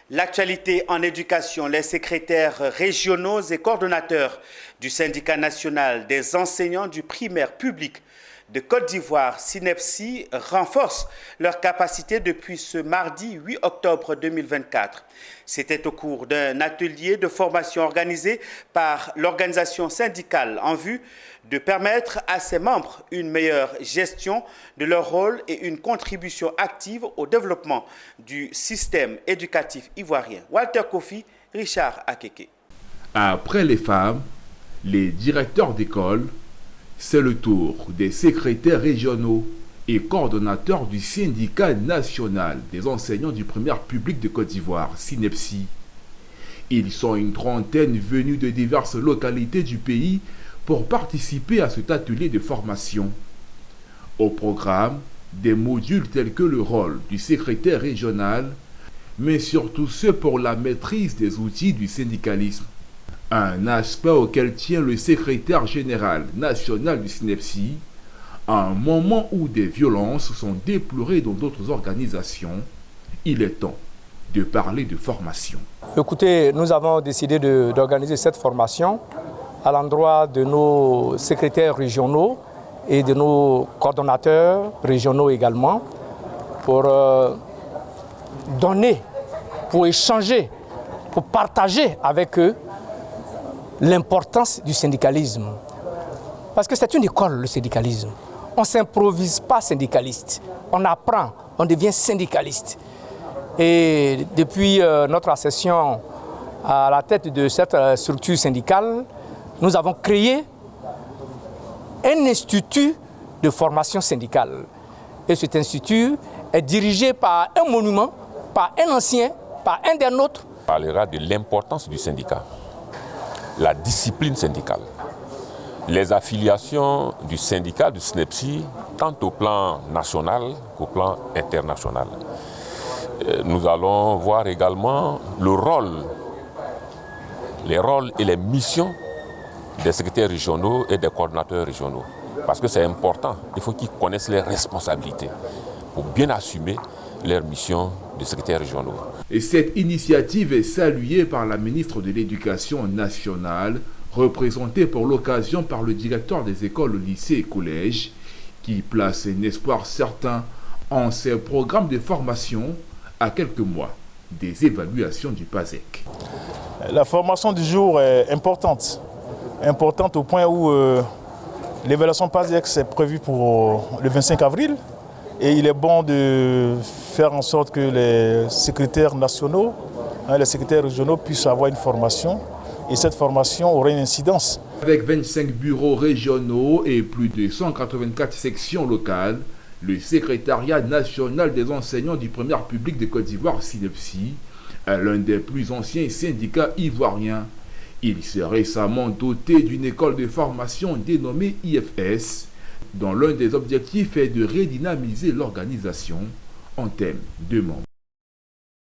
L'actualité en éducation, les secrétaires régionaux et coordonnateurs du syndicat national des enseignants du primaire public de Côte d'Ivoire, SYNEPSI, renforcent leurs capacités depuis ce mardi 8 octobre 2024. C'était au cours d'un atelier de formation organisé par l'organisation syndicale en vue de permettre à ses membres une meilleure gestion de leur rôle et une contribution active au développement du système éducatif ivoirien. Walter Kofi, Richard Akeke. Après les femmes, les directeurs d'école, c'est le tour des secrétaires régionaux et coordonnateurs du syndicat national des enseignants du primaire public de Côte d'Ivoire, SYNEPSI. Ils sont une trentaine venus de diverses localités du pays pour participer à cet atelier de formation. Au programme, des modules tels que le rôle du secrétaire régional, mais surtout ceux pour la maîtrise des outils du syndicalisme. Un aspect auquel tient le secrétaire général national du SYNEPSI, à un moment où des violences sont déplorées dans d'autres organisations, il est temps de parler de formation. Écoutez, nous avons décidé d'organiser cette formation à l'endroit de nos secrétaires régionaux et de nos coordonnateurs régionaux également, pour donner, pour échanger, pour partager avec eux l'importance du syndicalisme. Parce que c'est une école, le syndicalisme. On ne s'improvise pas syndicaliste. On apprend, on devient syndicaliste. Et depuis notre accession à la tête de cette structure syndicale, nous avons créé un institut de formation syndicale. Et cet institut est dirigé par un monument, par un ancien, par un des nôtres. On parlera de l'importance du syndicat, la discipline syndicale, les affiliations du syndicat, du SYNEPSI, tant au plan national qu'au plan international. Nous allons voir également les rôles et les missions des secrétaires régionaux et des coordonnateurs régionaux. Parce que c'est important, il faut qu'ils connaissent les responsabilités pour bien assumer leurs missions de secrétaires régionaux. Et cette initiative est saluée par la ministre de l'Éducation nationale, représentée pour l'occasion par le directeur des écoles, lycées et collèges, qui place un espoir certain en ces programmes de formation à quelques mois des évaluations du PASEC. La formation du jour est importante au point où l'évaluation PASEC est prévue pour le 25 avril. Et il est bon de faire en sorte que les secrétaires nationaux, les secrétaires régionaux puissent avoir une formation. Et cette formation aura une incidence. Avec 25 bureaux régionaux et plus de 184 sections locales, le secrétariat national des enseignants du primaire public de Côte d'Ivoire, SYNEPSI, est l'un des plus anciens syndicats ivoiriens. Il s'est récemment doté d'une école de formation dénommée IFS, dont l'un des objectifs est de redynamiser l'organisation en termes de membres.